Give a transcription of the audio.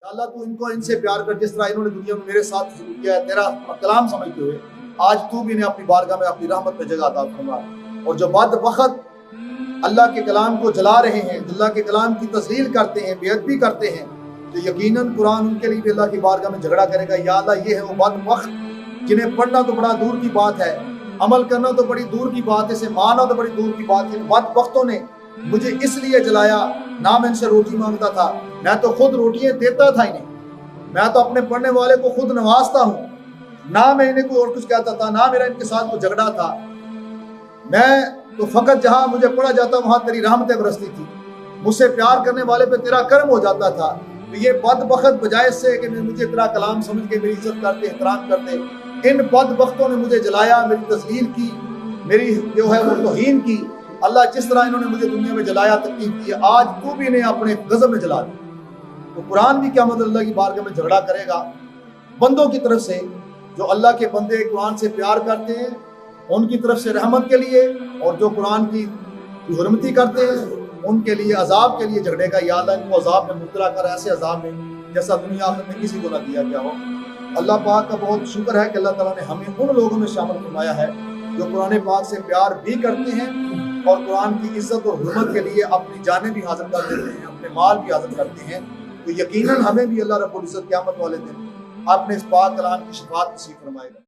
اللہ تو ان کو ان سے پیار کر جس طرح انہوں نے دنیا میں میرے ساتھ سلوک کیا ہے، تیرا کلام سمجھتے ہوئے آج تو بھی انہیں اپنی بارگاہ میں اپنی رحمت میں جگہ عطا فرما۔ اور جو بد وقت اللہ کے کلام کو جلا رہے ہیں، اللہ کے کلام کی تذلیل کرتے ہیں، بے ادبی کرتے ہیں، تو یقیناً قرآن ان کے لیے بھی اللہ کی بارگاہ میں جھگڑا کرے گا۔ یا اللہ یہ ہے وہ بد وقت جنہیں پڑھنا تو بڑا دور کی بات ہے، عمل کرنا تو بڑی دور کی بات ہے، اسے ماننا تو بڑی دور کی بات ہے۔ بد وقتوں نے مجھے اس لیے جلایا، نہ میں ان سے روٹی مانگتا تھا، میں تو خود روٹیاں دیتا تھا انہیں، میں تو اپنے پڑھنے والے کو خود نوازتا ہوں، نہ میں انہیں کوئی اور کچھ کہتا تھا، نہ میرا ان کے ساتھ کوئی جھگڑا تھا، میں تو فقط جہاں مجھے پڑھا جاتا وہاں تیری رحمتیں برستی تھی، مجھ سے پیار کرنے والے پہ تیرا کرم ہو جاتا تھا۔ تو یہ بد وقت بجائے اس سے کہ مجھے تیرا کلام سمجھ کے میری عزت کرتے، احترام کرتے، ان بد وقتوں نے مجھے جلایا، میری تذلیل کی، میری جو ہے وہ توہین کی۔ اللہ جس طرح انہوں نے مجھے دنیا میں جلایا، تکلیف کی، آج تو بھی انہیں اپنے غضب میں جلا دے۔ تو قرآن بھی قیامت اللہ کی بارگاہ میں جھگڑا کرے گا بندوں کی طرف سے، جو اللہ کے بندے قرآن سے پیار کرتے ہیں ان کی طرف سے رحمت کے لیے، اور جو قرآن کی حرمتی کرتے ہیں ان کے لیے عذاب کے لیے جھگڑے گا۔ یا اللہ ان کو عذاب میں مبتلا کر، ایسے عذاب میں جیسا دنیا آخرت میں کسی کو نہ دیا گیا ہو۔ اللہ پاک کا بہت شکر ہے کہ اللہ تعالیٰ نے ہمیں ان لوگوں میں شامل فرمایا ہے جو قرآن پاک سے پیار بھی کرتے ہیں اور قرآن کی عزت اور حرمت کے لیے اپنی جانیں بھی حاضر کر دیتے ہیں، اپنے مال بھی حاضر کرتے ہیں۔ تو یقیناً ہمیں بھی اللہ رب العزت قیامت والے دن اپنے اس پاک کلام کی شفاعت نصیب فرمائے گا۔